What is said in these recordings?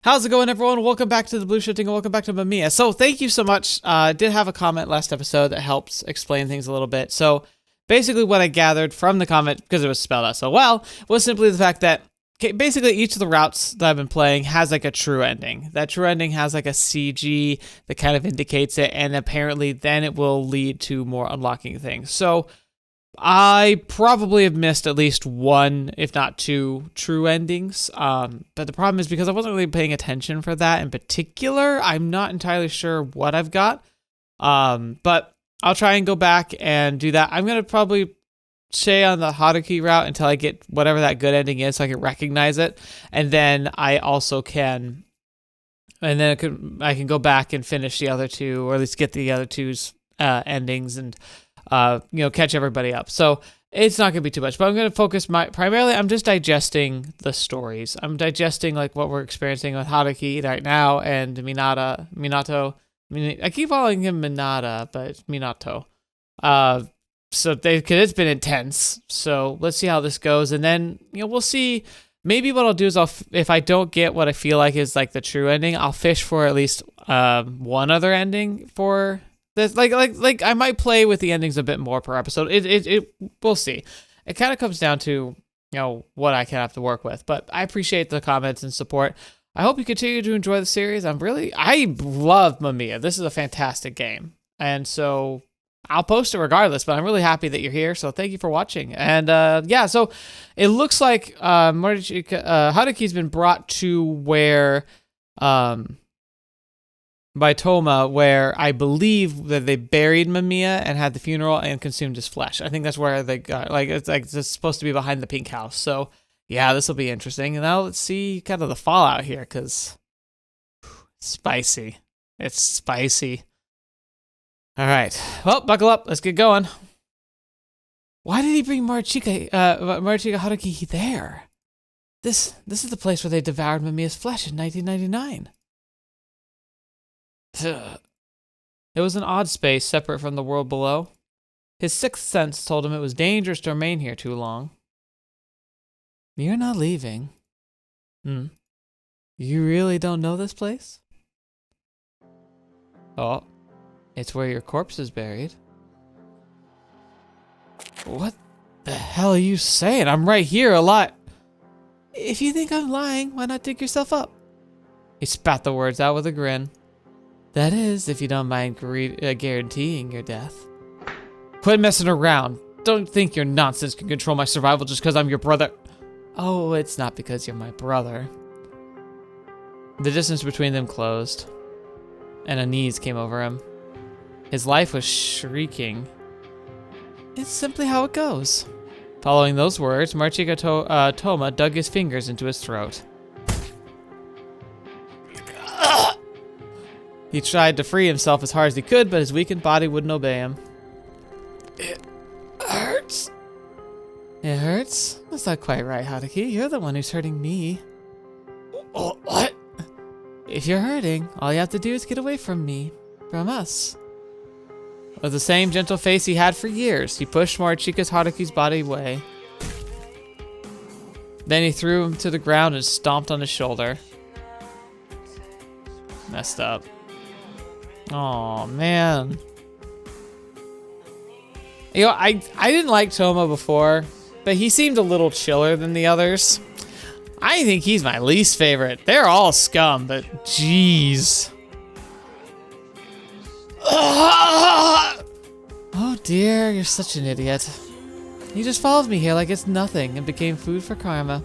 How's it going, everyone? Welcome back to TheBlueShifting and welcome back to Mamiya. So thank you so much. I did have a comment last episode that helps explain things a little bit. So basically what I gathered from the comment, because it was spelled out so well, was simply the fact that basically each of the routes that I've been playing has like a true ending. That true ending has like a CG that kind of indicates it, and apparently then it will lead to more unlocking things. So I probably have missed at least one, if not two, true endings. But the problem is because I wasn't really paying attention for that in particular, I'm not entirely sure what I've got. But I'll try and go back and do that. I'm going to probably stay on the Haruki route until I get whatever that good ending is so I can recognize it. And then I also can, and then I can go back and finish the other two, or at least get the other two's endings and catch everybody up. So it's not going to be too much, but I'm going to focus primarily, I'm just digesting the stories. I'm digesting like what we're experiencing with Haruki right now and Minato. I keep calling him Minata, but it's Minato. Cause it's been intense. So let's see how this goes. And then, we'll see. Maybe what I'll do is if I don't get what I feel like is like the true ending, I'll fish for at least, one other ending for this. Like I might play with the endings a bit more per episode. We'll see. It kind of comes down to, what I can have to work with, but I appreciate the comments and support. I hope you continue to enjoy the series. I love Mamiya. This is a fantastic game. And so I'll post it regardless, but I'm really happy that you're here. So thank you for watching. And so it looks like Haruki's been brought to where, by Touma, where I believe that they buried Mamiya and had the funeral and consumed his flesh. I think that's where they got, it's supposed to be behind the pink house. So yeah, this will be interesting. And now let's see kind of the fallout here, because spicy. It's spicy. All right. Well, buckle up. Let's get going. Why did he bring Maruchika Haruki there? This is the place where they devoured Mamiya's flesh in 1999. It was an odd space separate from the world below. His sixth sense told him it was dangerous to remain here too long. You're not leaving. You really don't know this place? Oh, it's where your corpse is buried. What the hell are you saying? I'm right here a lot. If you think I'm lying, why not dig yourself up? He spat the words out with a grin. That is, if you don't mind guaranteeing your death. Quit messing around. Don't think your nonsense can control my survival just because I'm your brother. Oh, it's not because you're my brother. The distance between them closed, and a unease came over him. His life was shrieking. It's simply how it goes. Following those words, Maruchika Touma dug his fingers into his throat. He tried to free himself as hard as he could, but his weakened body wouldn't obey him. It hurts. It hurts? That's not quite right, Haruki. You're the one who's hurting me. Oh, what? If you're hurting, all you have to do is get away from me. From us. With the same gentle face he had for years, he pushed Maruchika's Haruki's body away. Then he threw him to the ground and stomped on his shoulder. Messed up. Oh man. I didn't like Touma before, but he seemed a little chiller than the others. I think he's my least favorite. They're all scum, but jeez. Oh dear, you're such an idiot. You just followed me here like it's nothing and became food for karma.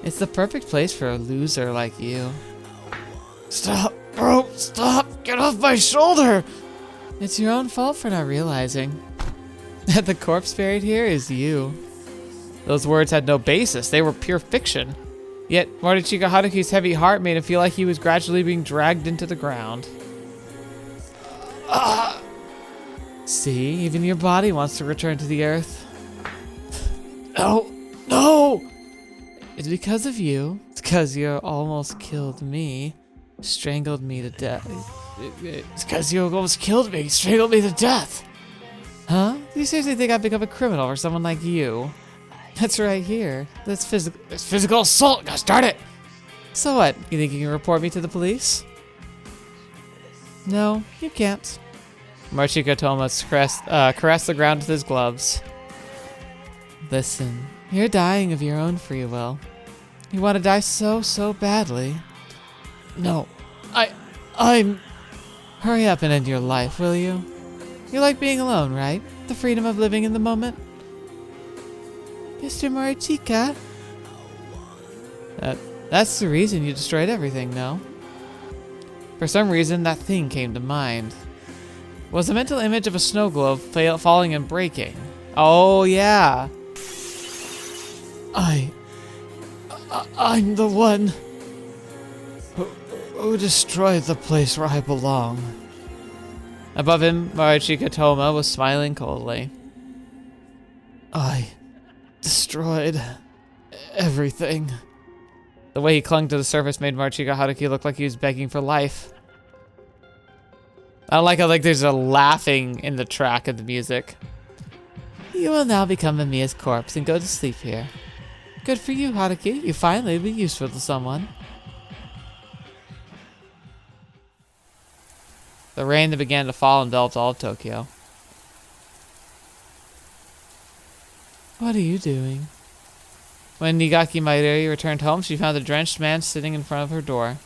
It's the perfect place for a loser like you. Stop, bro, stop, get off my shoulder! It's your own fault for not realizing that the corpse buried here is you. Those words had no basis, they were pure fiction. Yet, Maruchika Haruki's heavy heart made him feel like he was gradually being dragged into the ground. See, even your body wants to return to the earth. No! It's because of you. It's because you almost killed me. Strangled me to death. It's because you almost killed me. Strangled me to death. Huh? Do you seriously think I've become a criminal for someone like you? That's right here. That's physical assault. Gosh darn it! So what? You think you can report me to the police? No, you can't. Morishika Touma caressed the ground with his gloves. Listen, you're dying of your own free will. You want to die so badly. No, I'm... Hurry up and end your life, will you? You like being alone, right? The freedom of living in the moment? Mr. Morishika? That's the reason you destroyed everything, no? For some reason, that thing came to mind. It was a mental image of a snow globe falling and breaking. Oh, yeah. I'm the one who destroyed the place where I belong. Above him, Morishika Touma was smiling coldly. I destroyed everything. The way he clung to the surface made Morishika Haruki look like he was begging for life. I like how there's a laughing in the track of the music. You will now become Mamiya's corpse and go to sleep here. Good for you, Haruki. You finally be useful to someone. The rain that began to fall enveloped all of Tokyo. What are you doing? When Nigaki Mayuri returned home, she found a drenched man sitting in front of her door.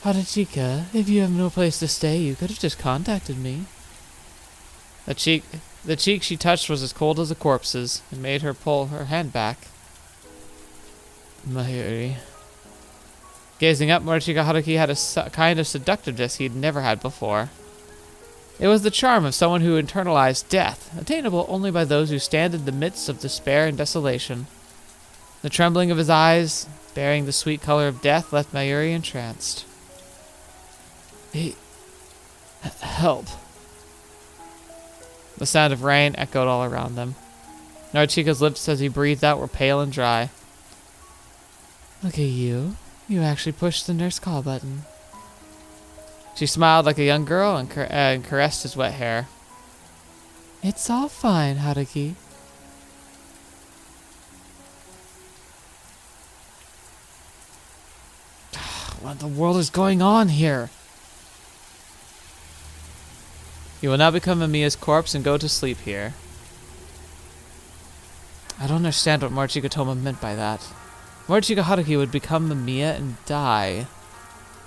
Haruchika, if you have no place to stay, you could have just contacted me. The cheek she touched was as cold as a corpse's, and made her pull her hand back. Mayuri. Gazing up, Morishika Haruki had a kind of seductiveness he had never had before. It was the charm of someone who internalized death, attainable only by those who stand in the midst of despair and desolation. The trembling of his eyes, bearing the sweet color of death, left Mayuri entranced. Help. The sound of rain echoed all around them. Morishika's lips as he breathed out were pale and dry. Look at you. You actually pushed the nurse call button. She smiled like a young girl and caressed his wet hair. It's all fine, Haruki. What in the world is going on here? You will now become Mamiya's corpse and go to sleep here. I don't understand what Morishika Touma meant by that. Morishika Haruki would become Mamiya and die.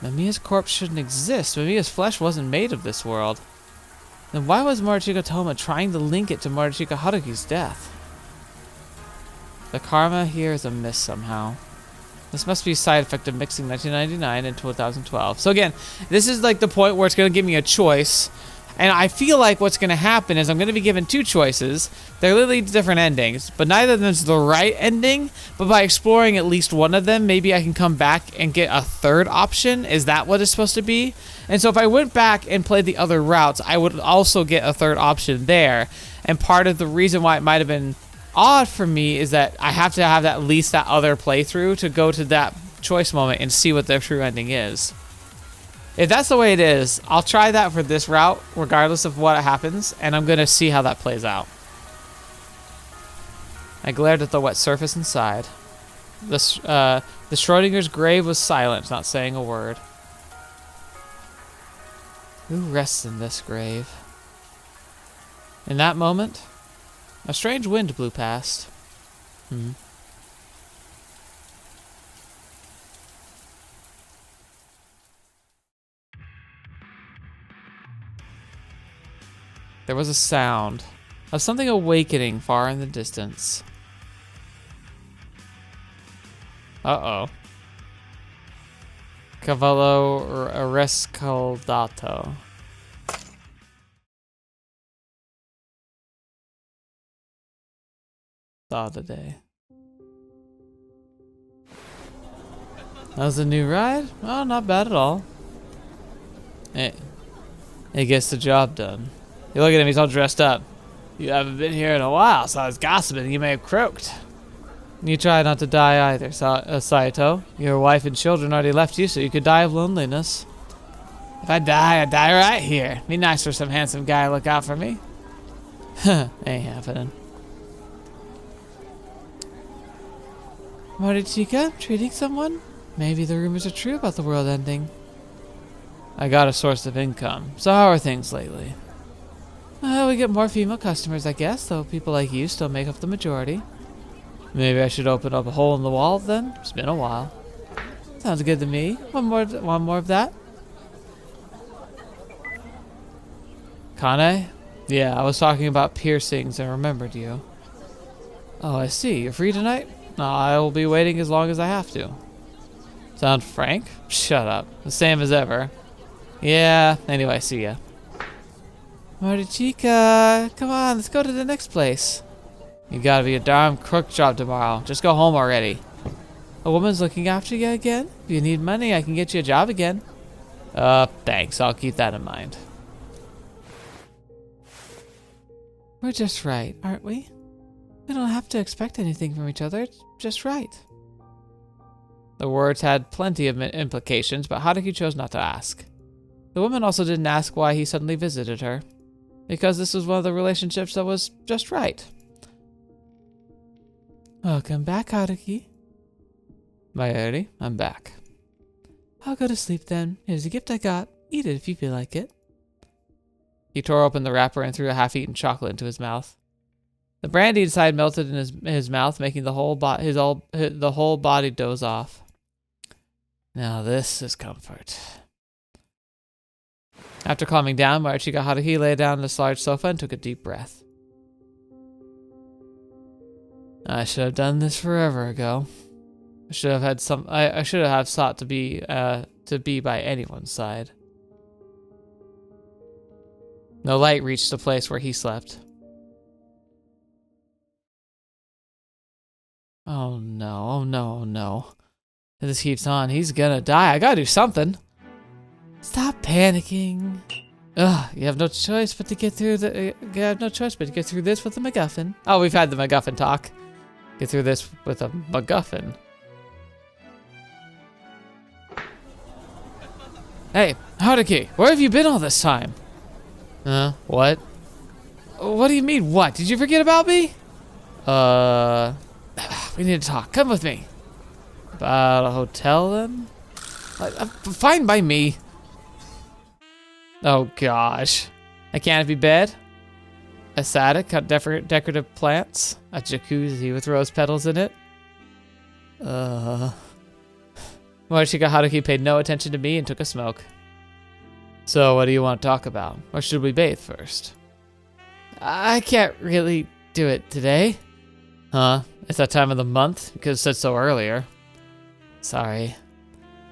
Mamiya's corpse shouldn't exist. Mamiya's flesh wasn't made of this world. Then why was Morishika Touma trying to link it to Morishika Haruki's death? The karma here is amiss somehow. This must be a side effect of mixing 1999 and 2012. So again, this is like the point where it's going to give me a choice. And I feel like what's going to happen is I'm going to be given two choices. They're literally different endings, but neither of them is the right ending. But by exploring at least one of them, maybe I can come back and get a third option. Is that what it's supposed to be? And so if I went back and played the other routes, I would also get a third option there. And part of the reason why it might have been odd for me is that I have to have at least that other playthrough to go to that choice moment and see what the true ending is. If that's the way it is, I'll try that for this route, regardless of what happens, and I'm going to see how that plays out. I glared at the wet surface inside. The Schrodinger's grave was silent, not saying a word. Who rests in this grave? In that moment, a strange wind blew past. There was a sound of something awakening far in the distance. Uh-oh. Cavallo Rescaldato. Saw the day. That was a new ride? Oh, not bad at all. It gets the job done. You look at him, he's all dressed up. You haven't been here in a while, so I was gossiping you may have croaked. You try not to die either, Saito. Your wife and children already left you, so you could die of loneliness. If I die, I'd die right here. Be nice for some handsome guy to look out for me. Ain't happening. Morichika, treating someone? Maybe the rumors are true about the world ending. I got a source of income, so how are things lately? We get more female customers, I guess, though people like you still make up the majority. Maybe I should open up a hole in the wall then? It's been a while. Sounds good to me. One more of that? Kane? Yeah, I was talking about piercings and remembered you. Oh, I see. You're free tonight? No, I will be waiting as long as I have to. Sound frank? Shut up. The same as ever. Yeah, anyway, see ya. Morichika, come on, let's go to the next place. You gotta be a darn crook job tomorrow. Just go home already. A woman's looking after you again? If you need money, I can get you a job again. Thanks. I'll keep that in mind. We're just right, aren't we? We don't have to expect anything from each other. It's just right. The words had plenty of implications, but Haruki chose not to ask. The woman also didn't ask why he suddenly visited her. Because this was one of the relationships that was just right. Welcome back, Haruki. Mayuri, I'm back. I'll go to sleep then. Here's a gift I got. Eat it if you feel like it. He tore open the wrapper and threw a half-eaten chocolate into his mouth. The brandy inside melted in his mouth, making the whole body doze off. Now this is comfort. After calming down, Morichika Haruki lay down on this large sofa and took a deep breath. I should have done this forever ago. I should have sought to be by anyone's side. No light reached the place where he slept. Oh no, oh no, oh no. If this keeps on, he's gonna die. I gotta do something. Stop panicking. Ugh, you have no choice but to get through this with a MacGuffin. Oh, we've had the MacGuffin talk. Get through this with a MacGuffin. Hey, Haruki, where have you been all this time? What? What do you mean, what? Did you forget about me? We need to talk. Come with me. About a hotel, then? Fine by me. Oh, gosh. A canopy bed? A attic, decorative plants? A jacuzzi with rose petals in it? Morichika Haruki paid no attention to me and took a smoke. So, what do you want to talk about? Or should we bathe first? I can't really do it today. Huh? It's that time of the month? You could have said so earlier. Sorry.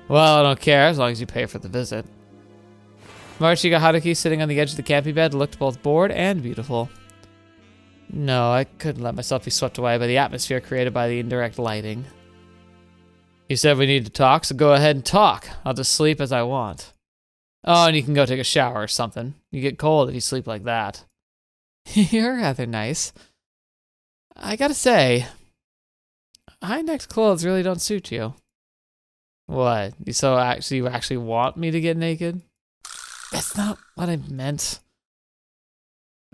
Well, I don't care as long as you pay for the visit. Morichika Haruki, sitting on the edge of the canopy bed, looked both bored and beautiful. No, I couldn't let myself be swept away by the atmosphere created by the indirect lighting. You said we need to talk, so go ahead and talk. I'll just sleep as I want. Oh, and you can go take a shower or something. You get cold if you sleep like that. You're rather nice. I gotta say, high-necked clothes really don't suit you. What? You actually want me to get naked? That's not what I meant.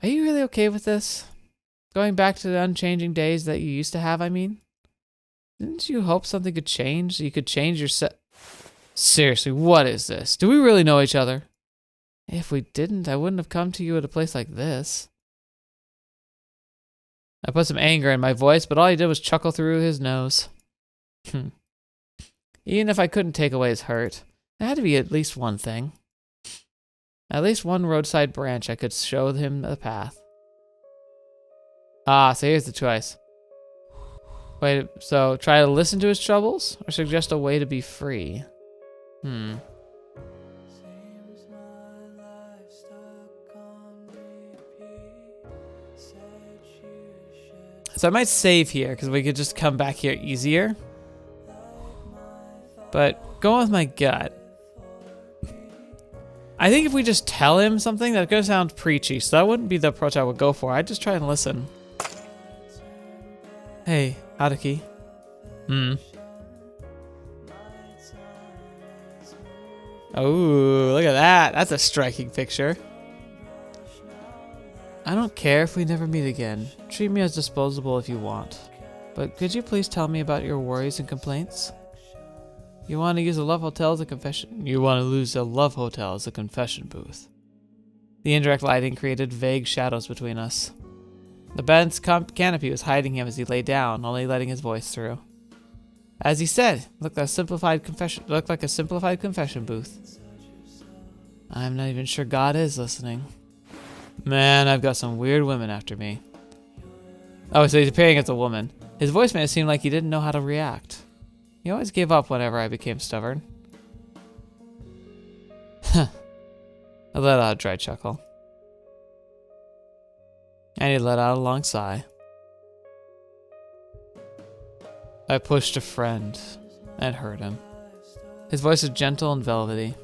Are you really okay with this? Going back to the unchanging days that you used to have, I mean? Didn't you hope something could change? So you could change your Seriously, what is this? Do we really know each other? If we didn't, I wouldn't have come to you at a place like this. I put some anger in my voice, but all he did was chuckle through his nose. Even if I couldn't take away his hurt, there had to be at least one thing. At least one roadside branch I could show him the path. Ah, so here's the choice. Wait, so try to listen to his troubles, or suggest a way to be free? So I might save here, because we could just come back here easier. But going with my gut, I think if we just tell him something, that's going to sound preachy, so that wouldn't be the approach I would go for. I'd just try and listen. Hey, Haruki. Oh, look at that. That's a striking picture. I don't care if we never meet again. Treat me as disposable if you want. but could you please tell me about your worries and complaints? You want to use a love hotel as a confession. You want to lose a love hotel as a confession booth. The indirect lighting created vague shadows between us. The bed's canopy was hiding him as he lay down, only letting his voice through. As he said, looked like a simplified confession booth. I'm not even sure God is listening. Man, I've got some weird women after me. Oh, so he's appearing as a woman. His voice made it seem like he didn't know how to react. He always gave up whenever I became stubborn. I let out a dry chuckle. And he let out a long sigh. I pushed a friend and hurt him. His voice was gentle and velvety.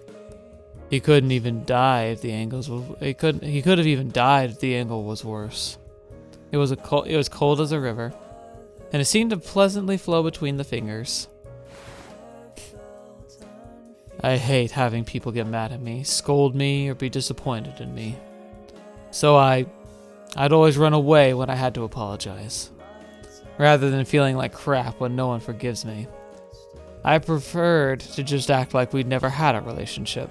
He couldn't even die if the angles he could have even died if the angle was worse. It was cold as a river, and it seemed to pleasantly flow between the fingers. I hate having people get mad at me, scold me, or be disappointed in me. So I'd always run away when I had to apologize, rather than feeling like crap when no one forgives me. I preferred to just act like we'd never had a relationship.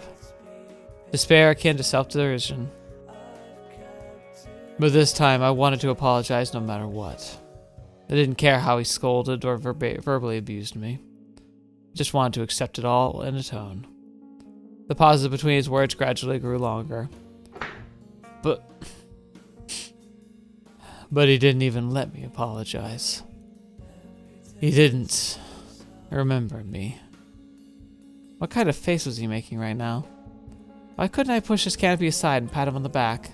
Despair akin to self-derision. But this time I wanted to apologize no matter what. I didn't care how he scolded or verbally abused me. I just wanted to accept it all in a tone. The pauses between his words gradually grew longer. But he didn't even let me apologize. He didn't remember me. What kind of face was he making right now? Why couldn't I push his canopy aside and pat him on the back?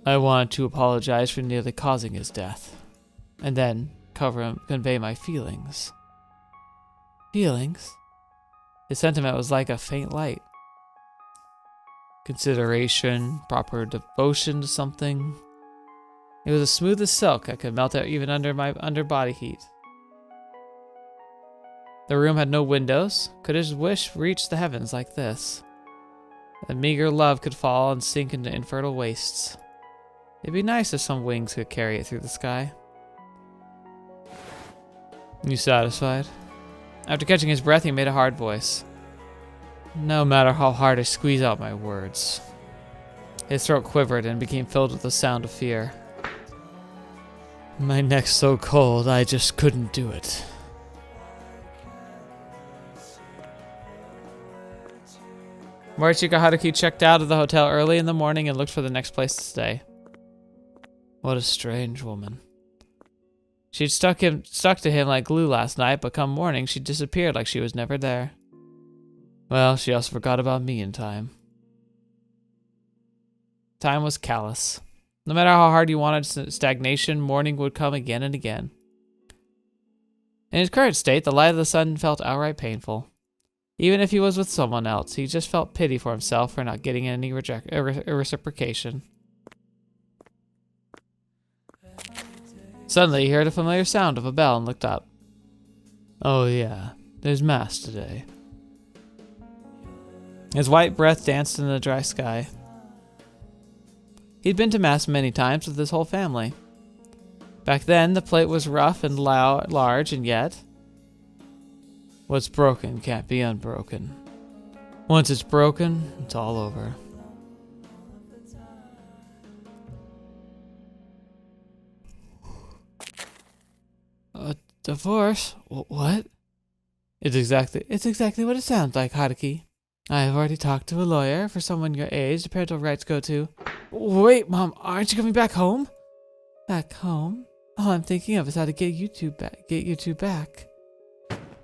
I wanted to apologize for nearly causing his death, and then convey my feelings. Feelings? His sentiment was like a faint light. Consideration, proper devotion to something. It was as smooth as silk. I could melt it even under body heat. The room had no windows. Could his wish reach the heavens like this? A meager love could fall and sink into infertile wastes. It'd be nice if some wings could carry it through the sky. You satisfied? After catching his breath, he made a hard voice. No matter how hard I squeeze out my words. His throat quivered and became filled with the sound of fear. My neck's so cold, I just couldn't do it. Morishika Haruki checked out of the hotel early in the morning and looked for the next place to stay. What a strange woman. She'd stuck to him like glue last night, but come morning she disappeared like she was never there. Well, she also forgot about me in time. Time was callous. No matter how hard you wanted stagnation, morning would come again and again. In his current state, the light of the sun felt outright painful. Even if he was with someone else, he just felt pity for himself for not getting any reciprocation. Suddenly, he heard a familiar sound of a bell and looked up. Oh yeah, there's mass today. His white breath danced in the dry sky. He'd been to mass many times with his whole family. Back then, the plate was rough and large, and yet... What's broken can't be unbroken. Once it's broken, it's all over. A divorce? What? It's exactly what it sounds like, Haruki. I have already talked to a lawyer. For someone your age, the parental rights go to... Wait, Mom, aren't you coming back home? Back home? All I'm thinking of is how to get you two back.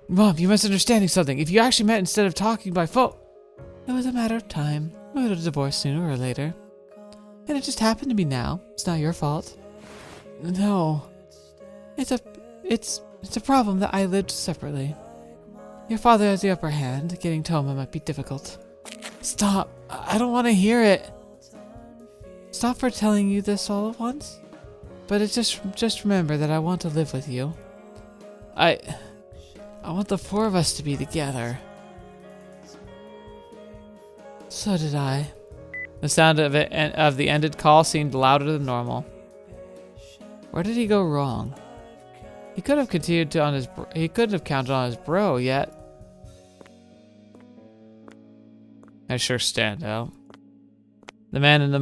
Mom, you're misunderstanding something. If you actually met instead of talking by phone... It was a matter of time. We would have divorced sooner or later. And it just happened to be now. It's not your fault. No. It's a problem that I lived separately. Your father has the upper hand. Getting Touma might be difficult. Stop. I don't want to hear it. Stop for telling you this all at once. But it's just remember that I want to live with you. I want the four of us to be together. So did I. The sound of the ended call seemed louder than normal. Where did he go wrong? He could have continued on his. He couldn't have counted on his bro yet. I sure stand out. The man in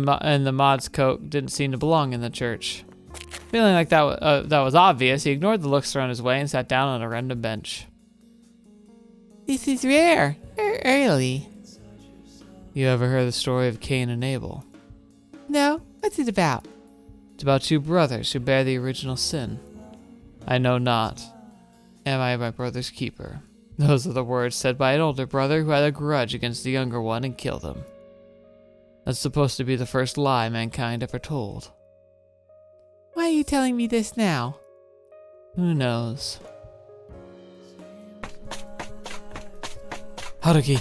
the mod's coat didn't seem to belong in the church. Feeling like that was obvious, he ignored the looks thrown his way and sat down on a random bench. This is rare. Early. You ever heard the story of Cain and Abel? No. What's it about? It's about two brothers who bear the original sin. I know not. Am I my brother's keeper? Those are the words said by an older brother who had a grudge against the younger one and killed him. That's supposed to be the first lie mankind ever told. Why are you telling me this now? Who knows? Haruki.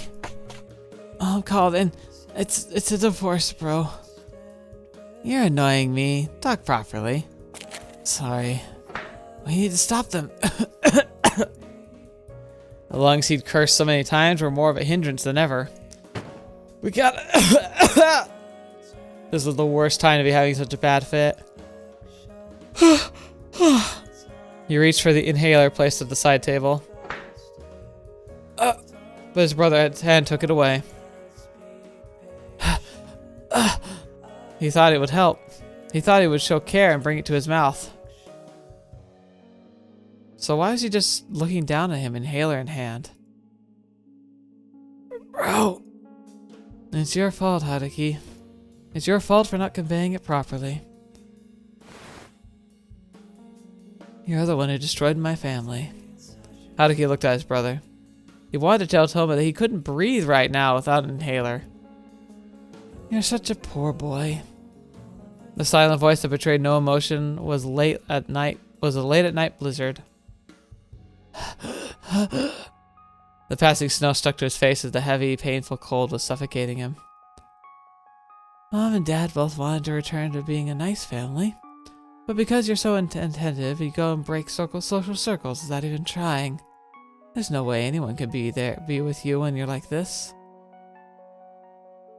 Oh, I'm called in. It's a divorce, bro. You're annoying me. Talk properly. Sorry. We need to stop them. The lungs he'd cursed so many times were more of a hindrance than ever. We gotta... This is the worst time to be having such a bad fit. He reached for the inhaler placed at the side table. But his brother's hand took it away. He thought it would help. He thought he would show care and bring it to his mouth. So why was he just looking down at him, inhaler in hand? Bro! It's your fault, Haruki. It's your fault for not conveying it properly. You're the one who destroyed my family. Haruki looked at his brother. He wanted to tell Touma that he couldn't breathe right now without an inhaler. You're such a poor boy. The silent voice that betrayed no emotion was a late at night blizzard. The passing snow stuck to his face as the heavy, painful cold was suffocating him. Mom and Dad both wanted to return to being a nice family, but because you're so attentive, you go and break social circles without even trying. There's no way anyone can be with you when you're like this.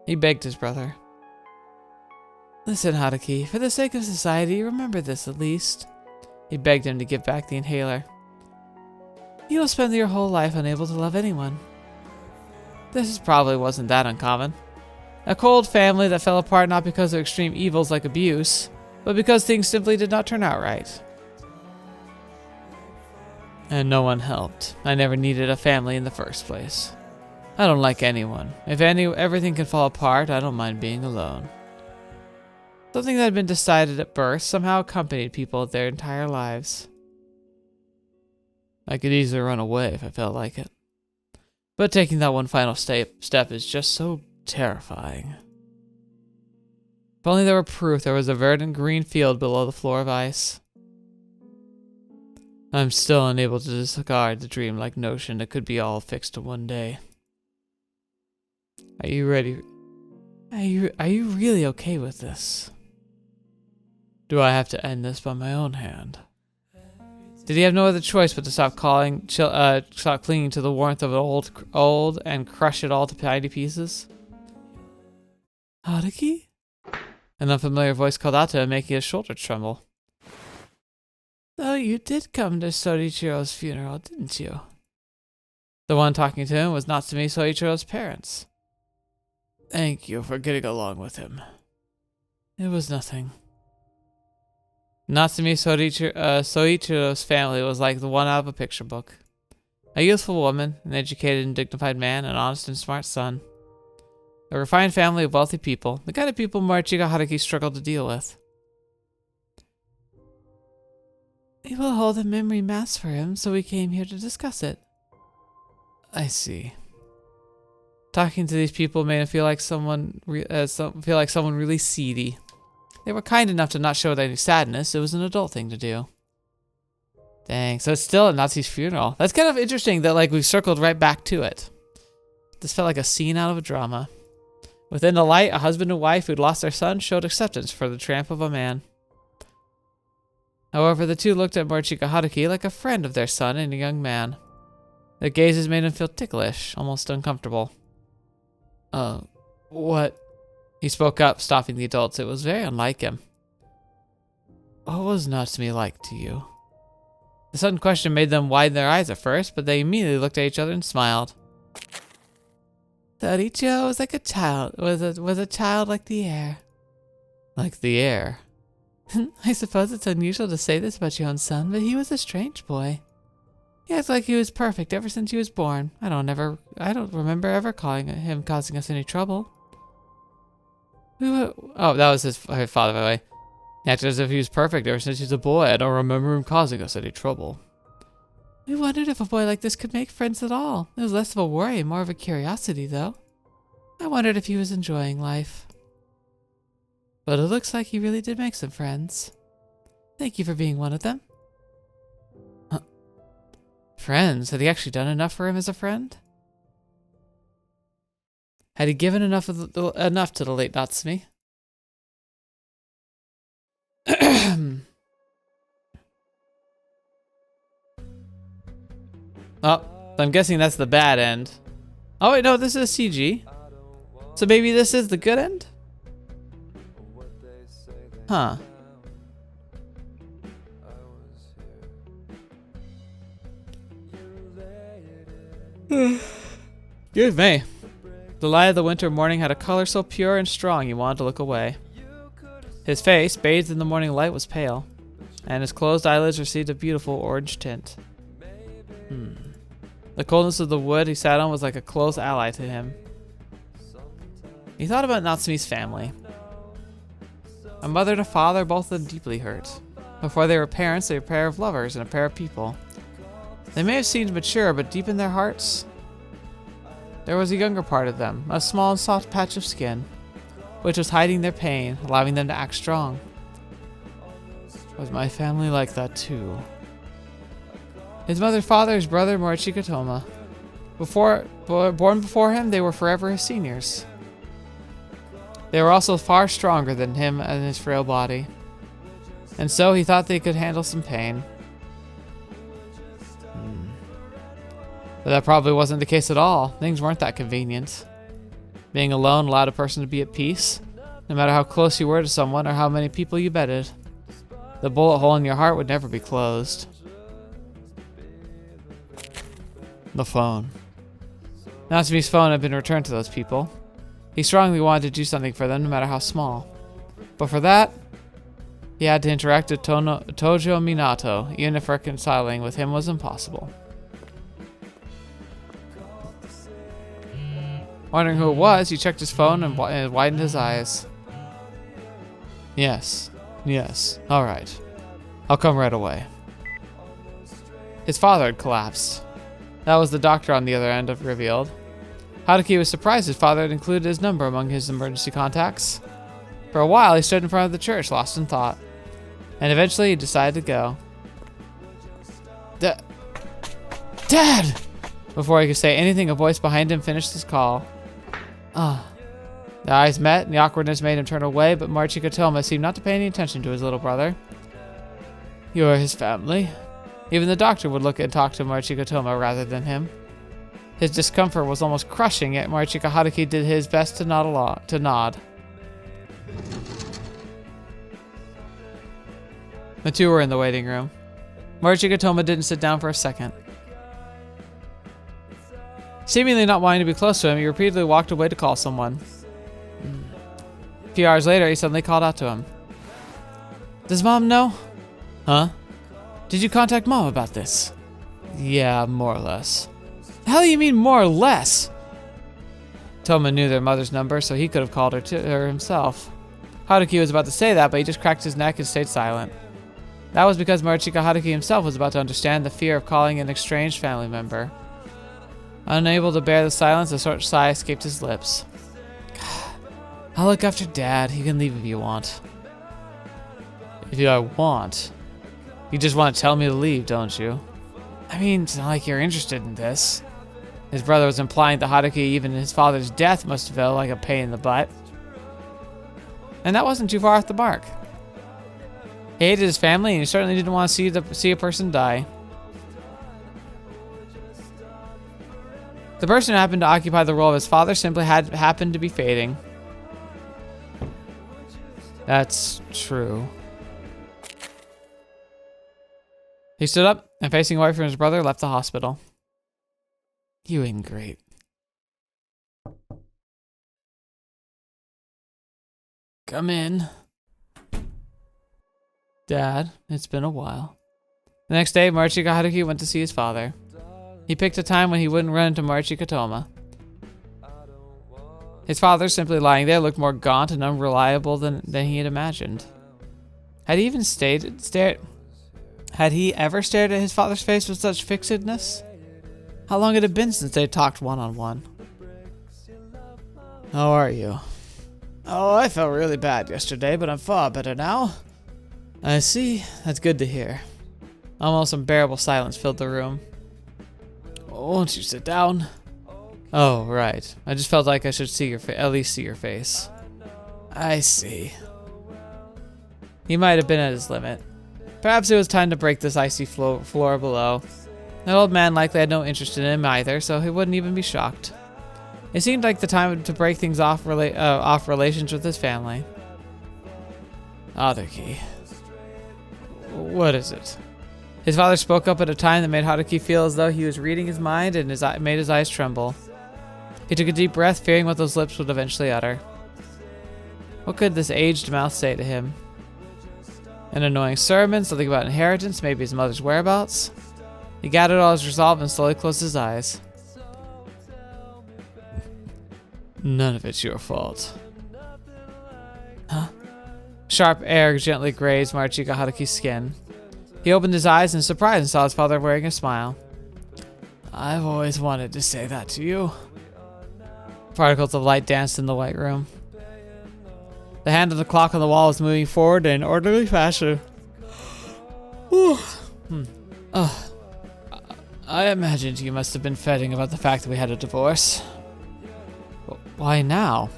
He begged his brother. Listen, Haruki, for the sake of society, remember this at least. He begged him to give back the inhaler. You will spend your whole life unable to love anyone. This probably wasn't that uncommon. A cold family that fell apart not because of extreme evils like abuse, but because things simply did not turn out right. And no one helped. I never needed a family in the first place. I don't like anyone. If everything can fall apart, I don't mind being alone. Something that had been decided at birth somehow accompanied people their entire lives. I could easily run away if I felt like it. But taking that one final step is just so terrifying. If only there were proof there was a verdant green field below the floor of ice. I'm still unable to discard the dreamlike notion that could be all fixed in one day. Are you ready? Are you really okay with this? Do I have to end this by my own hand? Did he have no other choice but to stop clinging to the warmth of an old and crush it all to tiny pieces? Haruki? An unfamiliar voice called out to him, making his shoulders tremble. Oh, you did come to Soichiro's funeral, didn't you? The one talking to him was Natsumi Soichiro's parents. Thank you for getting along with him. It was nothing. Natsumi Soichiro's family was like the one out of a picture book. A youthful woman, an educated and dignified man, an honest and smart son. A refined family of wealthy people, the kind of people Morishige Haruki struggled to deal with. We will hold a memory mass for him, so we came here to discuss it. I see. Talking to these people made him feel like someone really seedy. They were kind enough to not show any sadness. It was an adult thing to do. Dang, so it's still at Natsumi's funeral. That's kind of interesting that we've circled right back to it. This felt like a scene out of a drama. Within the light, a husband and wife who'd lost their son showed acceptance for the tramp of a man. However, the two looked at Morishige Haruki like a friend of their son and a young man. Their gazes made him feel ticklish, almost uncomfortable. What? He spoke up, stopping the adults. It was very unlike him. What was Natsumi like to you? The sudden question made them widen their eyes at first, but they immediately looked at each other and smiled. Toricho was like a child, was a child like the air. Like the air? I suppose it's unusual to say this about your own son, but he was a strange boy. He acted like he was perfect ever since he was born. I don't remember ever calling him causing us any trouble. Oh, that was his father, by the way. He acted as if he was perfect ever since he was a boy. I don't remember him causing us any trouble. We wondered if a boy like this could make friends at all. It was less of a worry and more of a curiosity, though. I wondered if he was enjoying life. But it looks like he really did make some friends. Thank you for being one of them. Friends? Had he actually done enough for him as a friend? Had he given enough to the late Natsumi? Oh, I'm guessing that's the bad end. Oh wait, no, this is a CG. So maybe this is the good end? Huh. Good me. The light of the winter morning had a color so pure and strong you wanted to look away. His face, bathed in the morning light, was pale, and his closed eyelids received a beautiful orange tint. The coldness of the wood he sat on was like a close ally to him. He thought about Natsumi's family. A mother and a father, both of them deeply hurt. Before they were parents, they were a pair of lovers and a pair of people. They may have seemed mature, but deep in their hearts, there was a younger part of them, a small and soft patch of skin, which was hiding their pain, allowing them to act strong. Was my family like that too? His mother's father's brother, Morichika Touma. Born before him, they were forever his seniors. They were also far stronger than him and his frail body, and so he thought they could handle some pain. But that probably wasn't the case at all. Things weren't that convenient. Being alone allowed a person to be at peace, no matter how close you were to someone or how many people you bedded. The bullet hole in your heart would never be closed. The phone. Natsumi's phone had been returned to those people. He strongly wanted to do something for them, no matter how small. But for that, he had to interact with Tojo Minato, even if reconciling with him was impossible. Wondering who it was, he checked his phone and widened his eyes. Yes, all right. I'll come right away. His father had collapsed. That was the doctor on the other end of revealed. Haruki was surprised his father had included his number among his emergency contacts. For a while, he stood in front of the church, lost in thought. And eventually, he decided to go. Dad! Before he could say anything, a voice behind him finished his call. Their eyes met, and the awkwardness made him turn away, but Morichika Touma seemed not to pay any attention to his little brother. You are his family. Even the doctor would look and talk to Morichika Touma rather than him. His discomfort was almost crushing, yet Morichika Haruki did his best to nod. The two were in the waiting room. Morichika Touma didn't sit down for a second. Seemingly not wanting to be close to him, he repeatedly walked away to call someone. A few hours later, he suddenly called out to him. Does Mom know? Huh? Did you contact Mom about this? Yeah, more or less. The hell do you mean more or less? Touma knew their mother's number, so he could have called her himself. Haruki was about to say that, but he just cracked his neck and stayed silent. That was because Morichika Haruki himself was about to understand the fear of calling an estranged family member. Unable to bear the silence, a short sigh escaped his lips. I'll look after Dad. You can leave if you want. If I want? You just want to tell me to leave, don't you? I mean, it's not like you're interested in this. His brother was implying that Haruki, even his father's death, must have felt like a pain in the butt. And that wasn't too far off the mark. He hated his family, and he certainly didn't want to see a person die. The person who happened to occupy the role of his father simply happened to be fading. That's true. He stood up and, facing away from his brother, left the hospital. You ingrate. Come in. Dad, it's been a while. The next day, Marchika Haruki went to see his father. He picked a time when he wouldn't run into Marchika Touma. His father, simply lying there, looked more gaunt and unreliable than he had imagined. Had he even Had he ever stared at his father's face with such fixedness? How long had it been since they talked one-on-one? How are you? Oh, I felt really bad yesterday, but I'm far better now. I see. That's good to hear. Almost unbearable silence filled the room. Won't you sit down? Oh, right. I just felt like I should see at least see your face. I see. He might have been at his limit. Perhaps it was time to break this icy floor below. That old man likely had no interest in him either, so he wouldn't even be shocked. It seemed like the time to break things off relations with his family. Haruki. What is it? His father spoke up at a time that made Haruki feel as though he was reading his mind and made his eyes tremble. He took a deep breath, fearing what those lips would eventually utter. What could this aged mouth say to him? An annoying sermon, something about inheritance, maybe his mother's whereabouts? He gathered all his resolve and slowly closed his eyes. None of it's your fault. Huh? Sharp air gently grazed Marchika Haruki's skin. He opened his eyes in surprise and saw his father wearing a smile. I've always wanted to say that to you. Particles of light danced in the white room. The hand of the clock on the wall was moving forward in an orderly fashion. I imagined you must have been fretting about the fact that we had a divorce. Why now?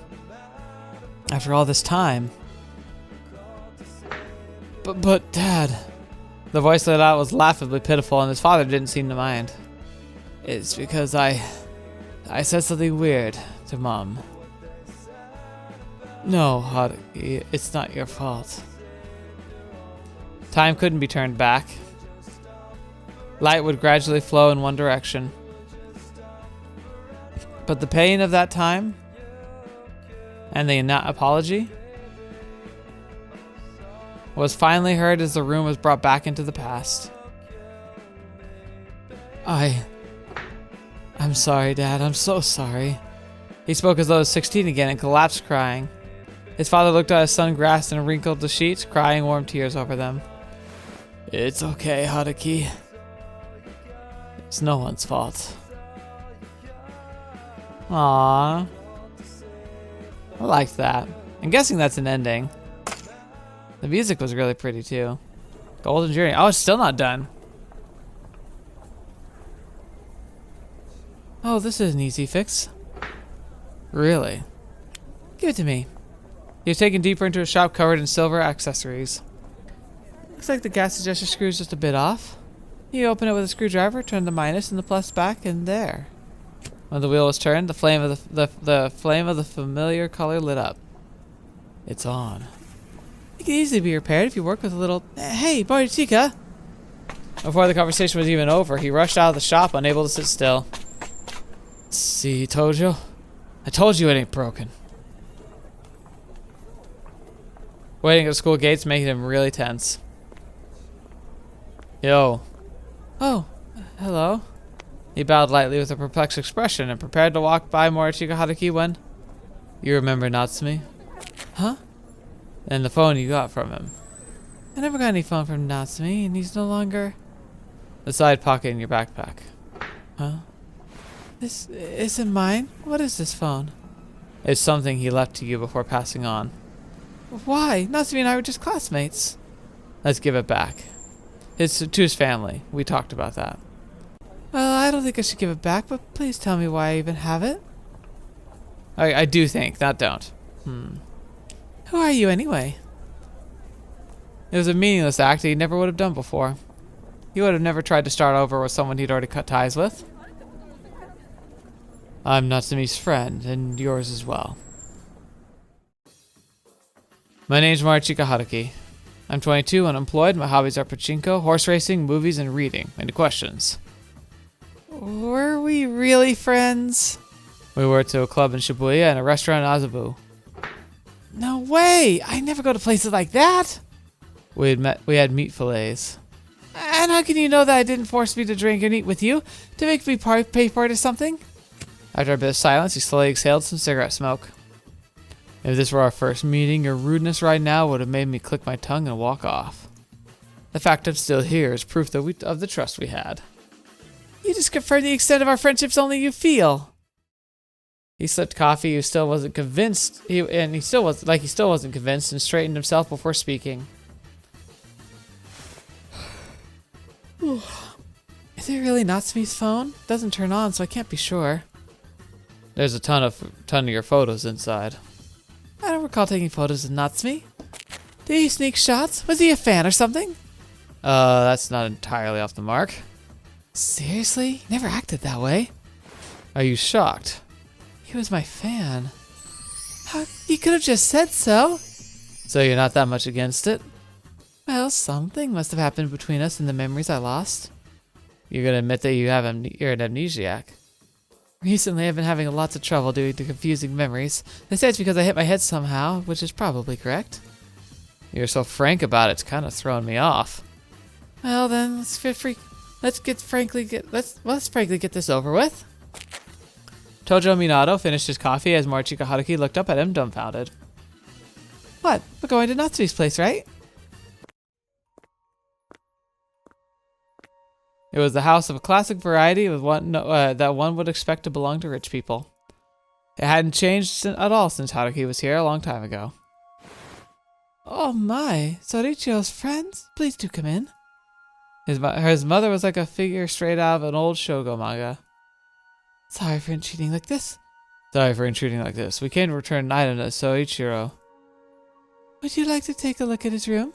After all this time? But Dad... The voice let out was laughably pitiful, and his father didn't seem to mind. It's because I said something weird to Mom. No, Haruki, it's not your fault. Time couldn't be turned back. Light would gradually flow in one direction. But the pain of that time, and the apology, was finally heard as the room was brought back into the past. I'm sorry, Dad. I'm so sorry. He spoke as though he was 16 again and collapsed crying. His father looked at his son, grasped and wrinkled the sheets, crying warm tears over them. It's okay, Haruki. It's no one's fault. Aww. I liked that. I'm guessing that's an ending. The music was really pretty too. Golden Journey. Oh, it's still not done. Oh, this is an easy fix. Really? Give it to me. He was taken deeper into a shop covered in silver accessories. Looks like the gas adjuster screw is just a bit off. You open it with a screwdriver, turn the minus and the plus back, and there. When the wheel was turned, the flame of the flame of the familiar color lit up. It's on. It can easily be repaired if you work with a little... Hey, Marchika! Before the conversation was even over, he rushed out of the shop, unable to sit still. See, Tojo? I told you it ain't broken. Waiting at the school gates making him really tense. Yo. Oh, hello. He bowed lightly with a perplexed expression and prepared to walk by Marchika Haruki when... You remember Natsumi? Huh? And the phone you got from him. I never got any phone from Natsumi, and he's no longer... The side pocket in your backpack. Huh? This isn't mine? What is this phone? It's something he left to you before passing on. Why? Natsumi and I were just classmates. Let's give it back. It's to his family. We talked about that. Well, I don't think I should give it back, but please tell me why I even have it. I do think, not don't. Who are you anyway? It was a meaningless act that he never would have done before. He would have never tried to start over with someone he'd already cut ties with. I'm Natsumi's friend, and yours as well. My name's Marchika Haruki. I'm 22, unemployed. My hobbies are pachinko, horse racing, movies, and reading. Any questions? Were we really friends? We were to a club in Shibuya and a restaurant in Azabu. No way! I never go to places like that! We had meat fillets. And how can you know that I didn't force me to drink and eat with you? To make me pay for it or something? After a bit of silence, he slowly exhaled some cigarette smoke. If this were our first meeting, your rudeness right now would have made me click my tongue and walk off. The fact I'm still here is proof that of the trust we had. You just confirmed the extent of our friendships only you feel. He sipped coffee. He still wasn't convinced. He still wasn't convinced, and straightened himself before speaking. Is it really Natsumi's phone? It doesn't turn on, so I can't be sure. There's a ton of your photos inside. I don't recall taking photos of Natsumi. Did he sneak shots? Was he a fan or something? That's not entirely off the mark. Seriously? He never acted that way. Are you shocked? He was my fan. How? He could have just said so. So you're not that much against it? Well, something must have happened between us in the memories I lost. You're gonna admit that you're an amnesiac. Recently, I've been having lots of trouble due to confusing memories. They say it's because I hit my head somehow, which is probably correct. You're so frank about it, it's kind of throwing me off. Well then, let's frankly get this over with. Tojo Minato finished his coffee as Morishika Haruki looked up at him, dumbfounded. What? We're going to Natsumi's place, right? It was the house of a classic variety with that one would expect to belong to rich people. It hadn't changed at all since Haruki was here a long time ago. Oh my, Sorichiro's friends? Please do come in. His mother was like a figure straight out of an old shogo manga. Sorry for intruding like this. We came to return an item to Soichiro. Would you like to take a look at his room?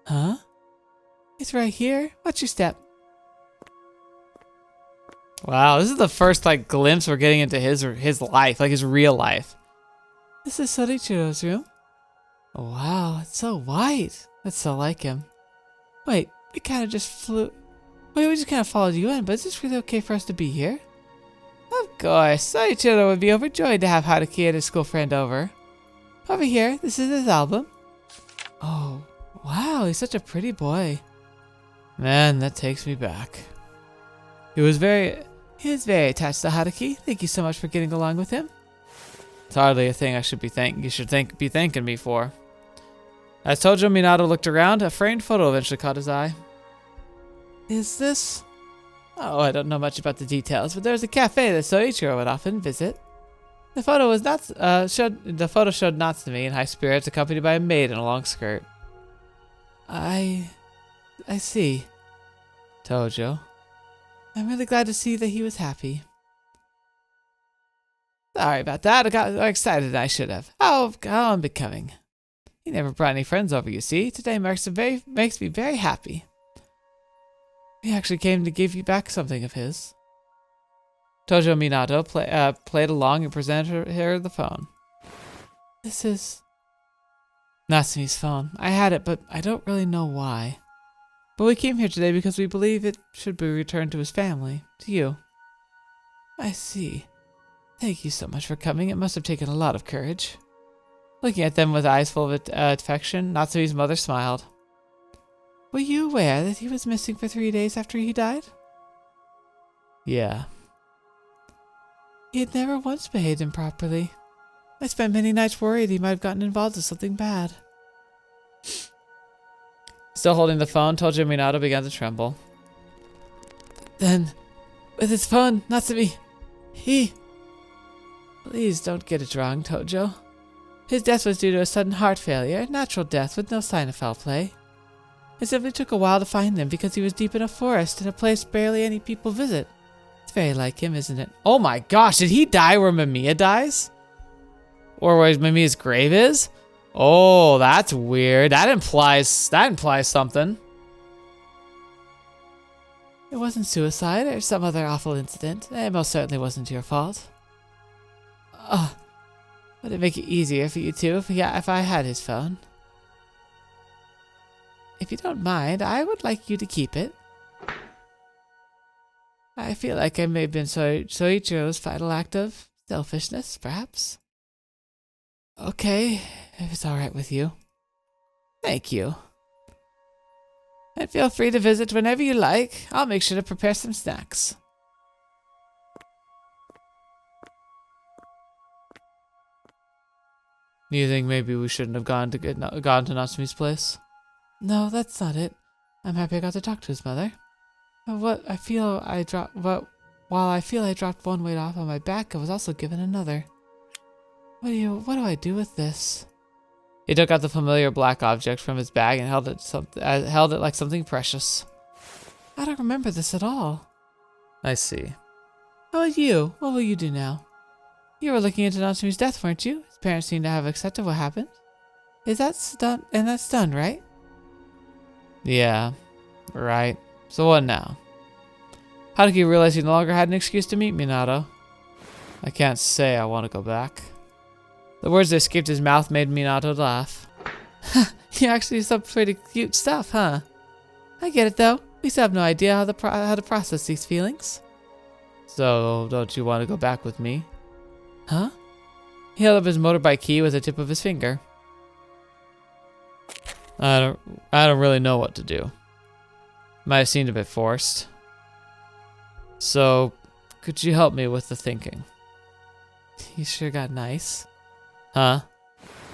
Huh? It's right here. Watch your step. Wow, this is the first glimpse we're getting into his life, his real life. This is Sorichiro's room. Wow, it's so white. That's so like him. Wait, we kind of just flew. Wait, we just kind of followed you in, but is this really okay for us to be here? Of course, Sorichiro would be overjoyed to have Haruki and his school friend over. Over here, this is his album. Oh, wow, he's such a pretty boy. Man, that takes me back. He was very attached to Haruki. Thank you so much for getting along with him. It's hardly a thing you should be thanking me for. As Tojo Minato looked around, a framed photo eventually caught his eye. Is this? Oh, I don't know much about the details, but there's a cafe that Soichiro would often visit. The photo showed Natsumi in high spirits, accompanied by a maid in a long skirt. I see. Tojo. I'm really glad to see that he was happy. Sorry about that. I got more excited than I should have. How unbecoming. He never brought any friends over, you see. Today makes me very happy. He actually came to give you back something of his. Tojo Minato played along and presented her the phone. This is Natsumi's phone. I had it, but I don't really know why. But we came here today because we believe it should be returned to his family, to you. I see. Thank you so much for coming. It must have taken a lot of courage. Looking at them with eyes full of affection, Natsumi's mother smiled. Were you aware that he was missing for 3 days after he died? Yeah. He had never once behaved improperly. I spent many nights worried he might have gotten involved in something bad. Still holding the phone, Tojo Minato began to tremble. Then, with his phone, Natsumi, he... Please don't get it wrong, Tojo. His death was due to a sudden heart failure, natural death with no sign of foul play. It simply took a while to find him because he was deep in a forest in a place barely any people visit. It's very like him, isn't it? Oh my gosh, did he die where Mamiya dies? Or where Mamiya's grave is? Oh, that's weird. That implies something. It wasn't suicide or some other awful incident. It most certainly wasn't your fault. Would it make it easier for you two if I had his phone? if you don't mind, I would like you to keep it. I feel like I may have been Soichiro's final act of selfishness, perhaps. Okay, if it's alright with you. Thank you. And feel free to visit whenever you like. I'll make sure to prepare some snacks. Do you think maybe we shouldn't have gone to Natsumi's place? No, that's not it. I'm happy I got to talk to his mother. While I feel I dropped one weight off on my back, I was also given another. What do I do with this? He took out the familiar black object from his bag and held it like something precious. I don't remember this at all. I see. How about you? What will you do now? You were looking into Natsumi's death, weren't you? His parents seem to have accepted what happened. That's done, right? Yeah, right. So what now? Haruki realized he no longer had an excuse to meet Minato. I can't say I want to go back. The words that escaped his mouth made Minato laugh. You actually do some pretty cute stuff, huh? I get it though. We still have no idea how to process these feelings. So, don't you want to go back with me? Huh? He held up his motorbike key with the tip of his finger. I don't really know what to do. Might have seemed a bit forced. So, could you help me with the thinking? You sure got nice. Huh?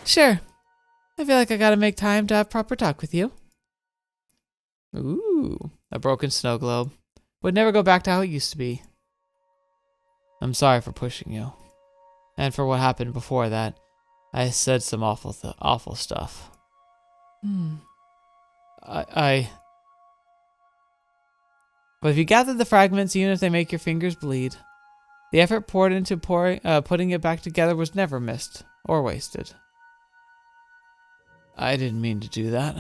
Sure. I feel like I gotta make time to have proper talk with you. Ooh, a broken snow globe. Would never go back to how it used to be. I'm sorry for pushing you. And for what happened before that. I said some awful stuff. But if you gather the fragments, even if they make your fingers bleed, the effort poured into putting it back together was never missed or wasted. I didn't mean to do that,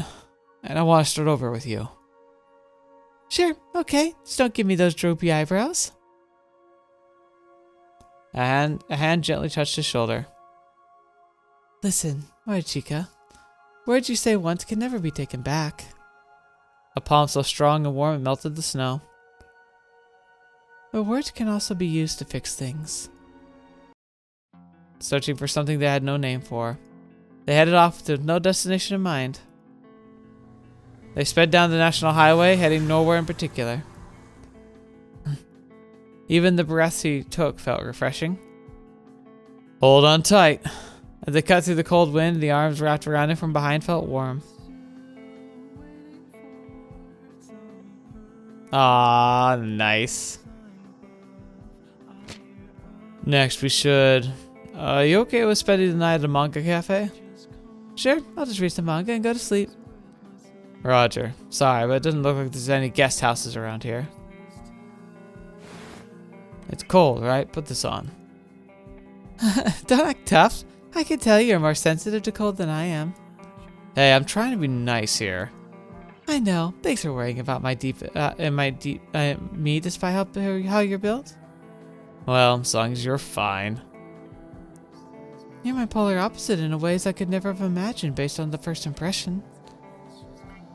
and I want to start over with you. Sure, okay. Just don't give me those droopy eyebrows. A hand gently touched his shoulder. Listen, Morishika. Words you say once can never be taken back. A palm so strong and warm it melted the snow. But words can also be used to fix things. Searching for something they had no name for, they headed off with no destination in mind. They sped down the national highway, heading nowhere in particular. Even the breaths he took felt refreshing. Hold on tight. As they cut through the cold wind, the arms wrapped around him from behind felt warm. Ah, nice. Next, we should... you okay with spending the night at a manga cafe? Sure, I'll just read some manga and go to sleep. Roger. Sorry, but it doesn't look like there's any guest houses around here. It's cold, right? Put this on. Don't act tough. I can tell you're more sensitive to cold than I am. Hey, I'm trying to be nice here. I know. Thanks for worrying about me despite how you're built. Well, as long as you're fine. You're my polar opposite in ways I could never have imagined based on the first impression.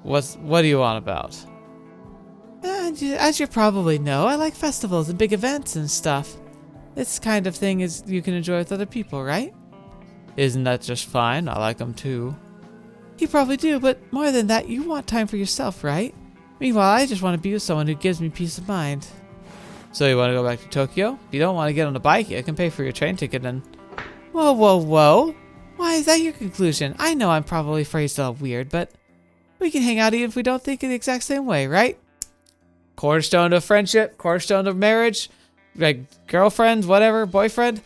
What do you want about? As you probably know, I like festivals and big events and stuff. This kind of thing is you can enjoy with other people, right? Isn't that just fine? I like them too. You probably do, but more than that, you want time for yourself, right? Meanwhile, I just want to be with someone who gives me peace of mind. So you want to go back to Tokyo? If you don't want to get on a bike, I can pay for your train ticket and... Whoa, whoa, whoa! Why is that your conclusion? I know I'm probably phrased all weird, but... We can hang out even if we don't think in the exact same way, right? Cornerstone of friendship, cornerstone of marriage, like girlfriend, whatever, boyfriend.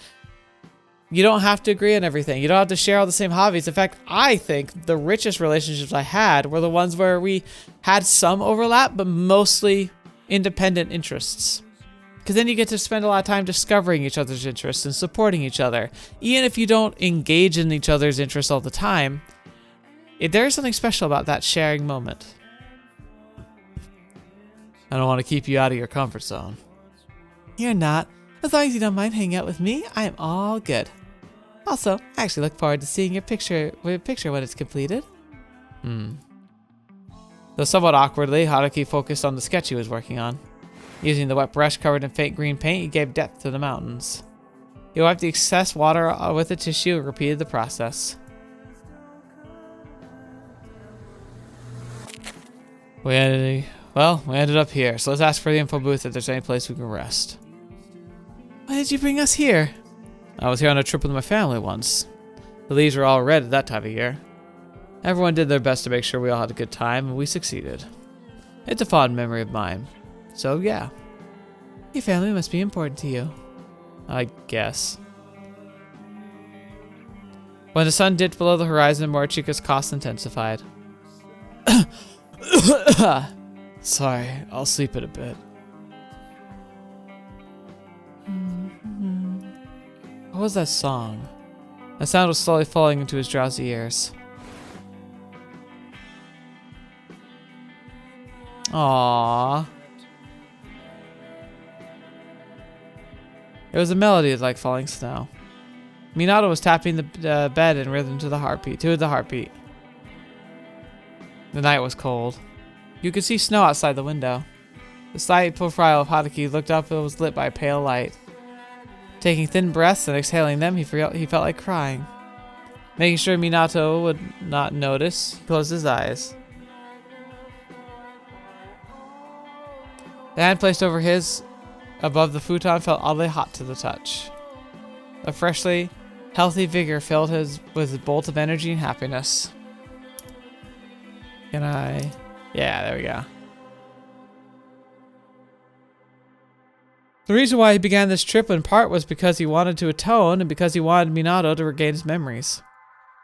You don't have to agree on everything. You don't have to share all the same hobbies. In fact, I think the richest relationships I had were the ones where we had some overlap, but mostly independent interests. Because then you get to spend a lot of time discovering each other's interests and supporting each other. Even if you don't engage in each other's interests all the time, there's something special about that sharing moment. I don't want to keep you out of your comfort zone. You're not. As long as you don't mind hanging out with me, I am all good. Also, I actually look forward to seeing your picture when it's completed. Though somewhat awkwardly, Haruki focused on the sketch he was working on. Using the wet brush covered in faint green paint, he gave depth to the mountains. He wiped the excess water with a tissue and repeated the process. We ended up here, so let's ask for the info booth if there's any place we can rest. Why did you bring us here? I was here on a trip with my family once. The leaves were all red at that time of year. Everyone did their best to make sure we all had a good time, and we succeeded. It's a fond memory of mine. So, yeah. Your family must be important to you. I guess. When the sun dipped below the horizon, Morichika's coughs intensified. Sorry, I'll sleep in a bit. What was that song? The sound was slowly falling into his drowsy ears. Aww. It was a melody like falling snow. Minato was tapping the bed in rhythm to the heartbeat. The night was cold. You could see snow outside the window. The slight profile of Haruki looked up and was lit by a pale light. Taking thin breaths and exhaling them, he felt like crying. Making sure Minato would not notice, he closed his eyes. The hand placed over his, above the futon, felt oddly hot to the touch. A freshly healthy vigor filled his with a bolt of energy and happiness. Can I? Yeah, there we go. The reason why he began this trip in part was because he wanted to atone and because he wanted Minato to regain his memories.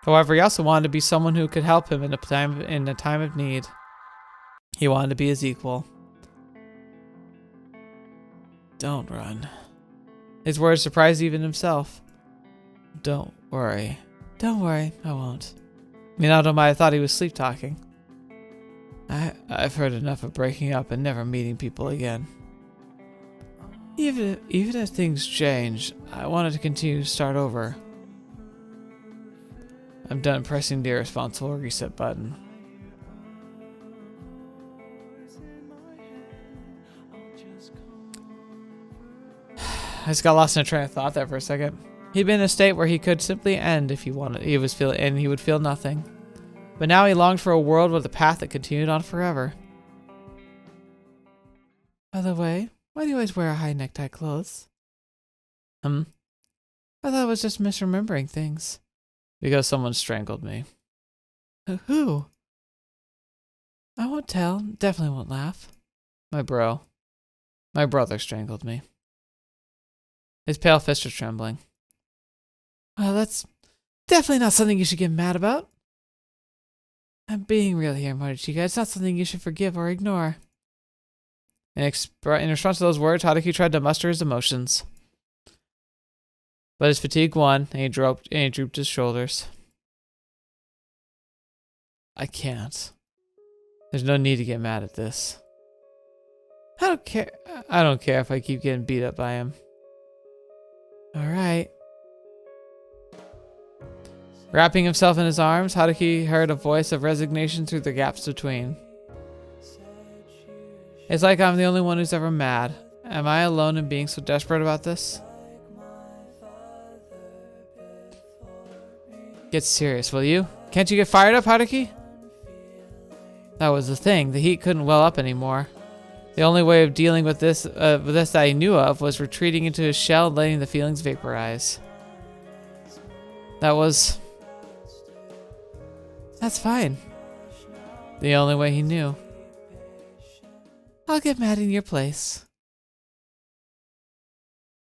However, he also wanted to be someone who could help him in a time of need. He wanted to be his equal. Don't run. His words surprised even himself. Don't worry. Don't worry, I won't. Minato might have thought he was sleep-talking. I've heard enough of breaking up and never meeting people again. Even if things change, I wanted to continue to start over. I'm done pressing the irresponsible reset button. I just got lost in a train of thought there for a second. He'd been in a state where he could simply end if he wanted. He would feel nothing. But now he longed for a world with a path that continued on forever. By the way, why do you always wear high necktie clothes? I thought I was just misremembering things. Because someone strangled me. Who? I won't tell. Definitely won't laugh. My brother strangled me. His pale fists are trembling. Well, that's definitely not something you should get mad about. I'm being real here, Morichika. It's not something you should forgive or ignore. In response to those words, Haruki tried to muster his emotions. But his fatigue won, and he drooped his shoulders. I can't. There's no need to get mad at this. I don't care if I keep getting beat up by him. Alright. Wrapping himself in his arms, Haruki heard a voice of resignation through the gaps between. It's like I'm the only one who's ever mad. Am I alone in being so desperate about this? Get serious, will you? Can't you get fired up, Haruki? That was the thing. The heat couldn't well up anymore. The only way of dealing with this that he knew of was retreating into his shell and letting the feelings vaporize. That's fine. The only way he knew. I'll get mad in your place.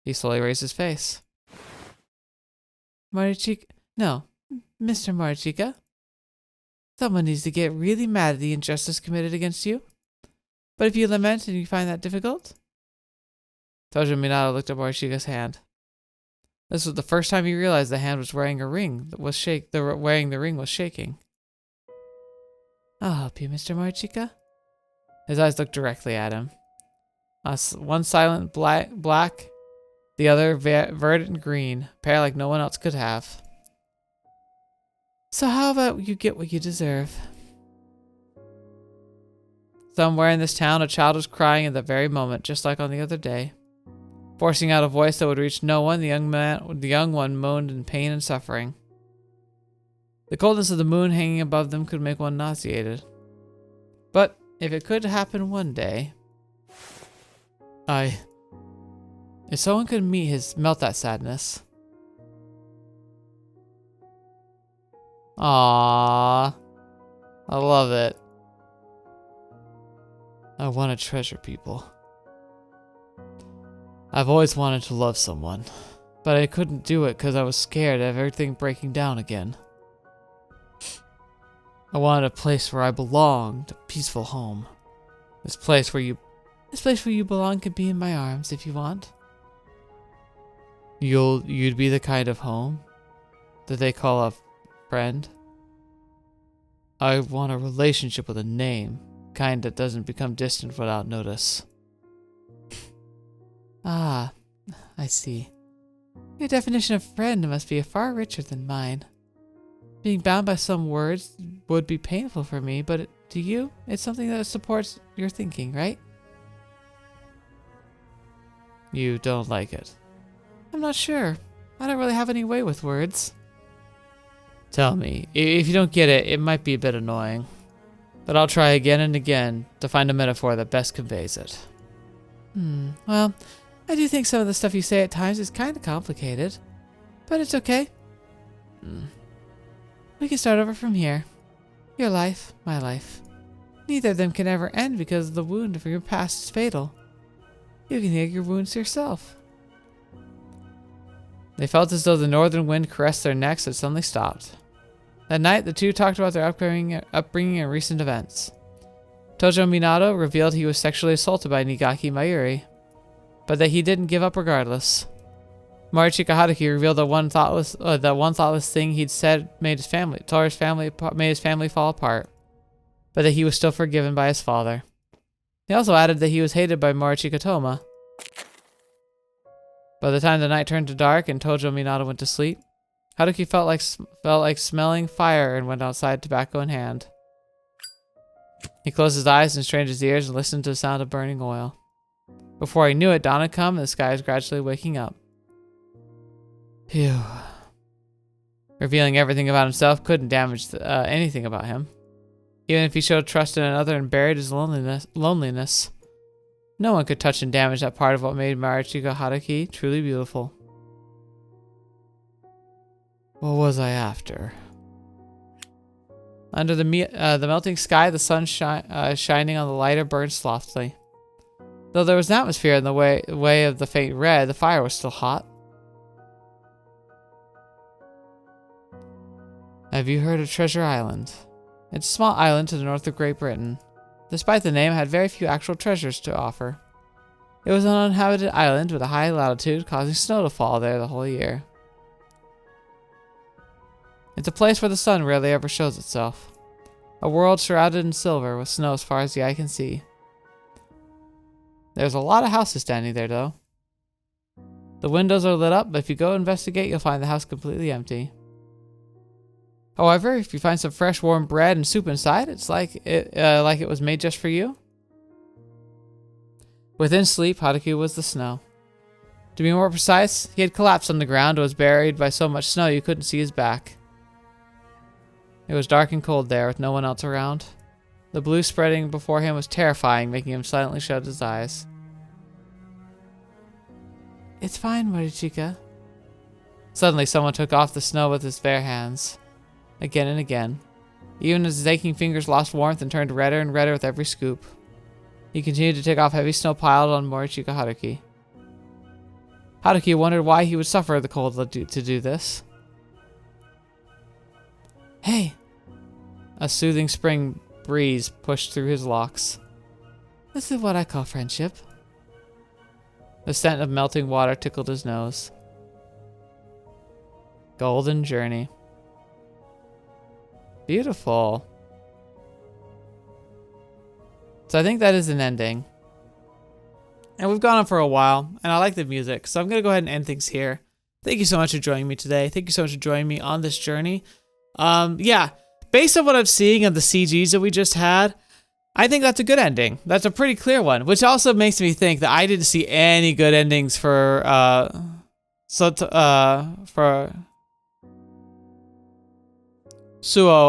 He slowly raised his face. Morichika? No, Mr. Morichika. Someone needs to get really mad at the injustice committed against you. But if you lament and you find that difficult? Tojo Minato looked at Morichika's hand. This was the first time he realized the hand was wearing a ring that was wearing the ring was shaking. I'll help you, Mr. Morichika. His eyes looked directly at him. One silent black, the other verdant green, a pair like no one else could have. So how about you get what you deserve? Somewhere in this town, a child was crying at that very moment, just like on the other day. Forcing out a voice that would reach no one, the young one moaned in pain and suffering. The coldness of the moon hanging above them could make one nauseated. But if it could happen one day, if someone could melt that sadness. Aww. I love it. I want to treasure people. I've always wanted to love someone, but I couldn't do it because I was scared of everything breaking down again. I wanted a place where I belonged, a peaceful home. This place where you belong could be in my arms if you want. You'd be the kind of home that they call a friend. I want a relationship with a name, kind that doesn't become distant without notice. Ah, I see. Your definition of friend must be far richer than mine. Being bound by some words would be painful for me, but to you, it's something that supports your thinking, right? You don't like it. I'm not sure. I don't really have any way with words. Tell me, if you don't get it, it might be a bit annoying. But I'll try again and again to find a metaphor that best conveys it. Well, I do think some of the stuff you say at times is kind of complicated. But it's okay. We can start over from here. Your life, my life. Neither of them can ever end because the wound from your past is fatal. You can heal your wounds yourself. They felt as though the northern wind caressed their necks and suddenly stopped. That night, the two talked about their upbringing and recent events. Tojo Minato revealed he was sexually assaulted by Nigaki Mayuri, but that he didn't give up regardless. Marichika Haruki revealed that one thoughtless thing he'd said made his family fall apart, but that he was still forgiven by his father. He also added that he was hated by Marichika Touma. By the time the night turned to dark and Tojo Minato went to sleep, Haruki felt like smelling fire and went outside, tobacco in hand. He closed his eyes and strained his ears and listened to the sound of burning oil. Before he knew it, dawn had come and the sky was gradually waking up. Phew. Revealing everything about himself couldn't damage anything about him. Even if he showed trust in another and buried his loneliness. No one could touch and damage that part of what made Marichika Haruki truly beautiful. What was I after? Under the melting sky, the sun shining on the lighter burned softly. Though there was an atmosphere in the way of the faint red, the fire was still hot. Have you heard of Treasure Island? It's a small island to the north of Great Britain. Despite the name, it had very few actual treasures to offer. It was an uninhabited island with a high latitude, causing snow to fall there the whole year. It's a place where the sun rarely ever shows itself. A world shrouded in silver with snow as far as the eye can see. There's a lot of houses standing there, though. The windows are lit up, but if you go investigate, you'll find the house completely empty. However, if you find some fresh warm bread and soup inside, it's like it was made just for you. Within sleep, Haruki was the snow. To be more precise, he had collapsed on the ground and was buried by so much snow you couldn't see his back. It was dark and cold there, with no one else around. The blue spreading before him was terrifying, making him silently shut his eyes. It's fine, Marichika. Suddenly, someone took off the snow with his bare hands. Again and again. Even as his aching fingers lost warmth and turned redder and redder with every scoop. He continued to take off heavy snow piled on Marichika Haruki. Haruki wondered why he would suffer the cold to do this. Hey! A soothing spring breeze pushed through his locks. This is what I call friendship. The scent of melting water tickled his nose. Golden journey. Beautiful. So I think that is an ending. And we've gone on for a while, and I like the music, so I'm going to go ahead and end things here. Thank you so much for joining me today. Thank you so much for joining me on this journey. Yeah, based on what I'm seeing of the CGs that we just had, I think that's a good ending. That's a pretty clear one, which also makes me think that I didn't see any good endings for Suo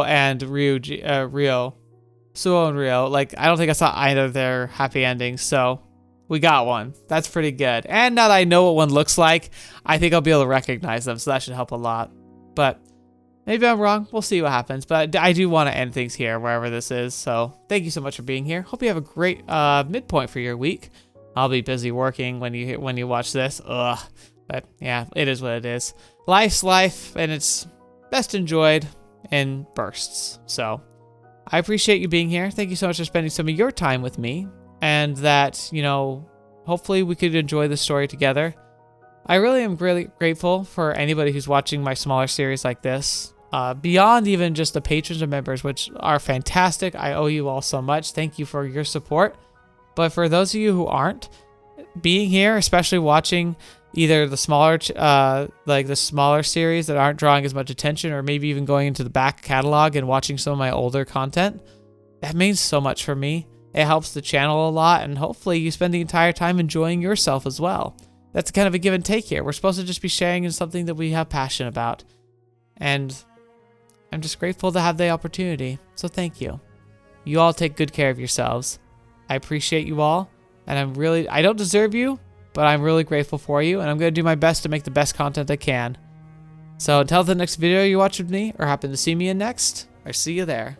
and Rio. Suo and Rio. Like, I don't think I saw either of their happy endings, so we got one. That's pretty good. And now that I know what one looks like, I think I'll be able to recognize them, so that should help a lot. But maybe I'm wrong. We'll see what happens. But I do want to end things here, wherever this is. So thank you so much for being here. Hope you have a great midpoint for your week. I'll be busy working when you watch this. Ugh. But yeah, it is what it is. Life's life, and it's best enjoyed in bursts. So I appreciate you being here. Thank you so much for spending some of your time with me. And that, you know, hopefully we could enjoy the story together. I really am really grateful for anybody who's watching my smaller series like this. Beyond even just the patrons and members, which are fantastic. I owe you all so much. Thank you for your support. But for those of you who aren't, being here, especially watching either the smaller, like the smaller series that aren't drawing as much attention, or maybe even going into the back catalog and watching some of my older content, that means so much for me. It helps the channel a lot, and hopefully you spend the entire time enjoying yourself as well. That's kind of a give and take here. We're supposed to just be sharing in something that we have passion about. And I'm just grateful to have the opportunity. So thank you. You all take good care of yourselves. I appreciate you all. And I don't deserve you, but I'm really grateful for you. And I'm going to do my best to make the best content I can. So until the next video you watch with me, or happen to see me in next, I'll see you there.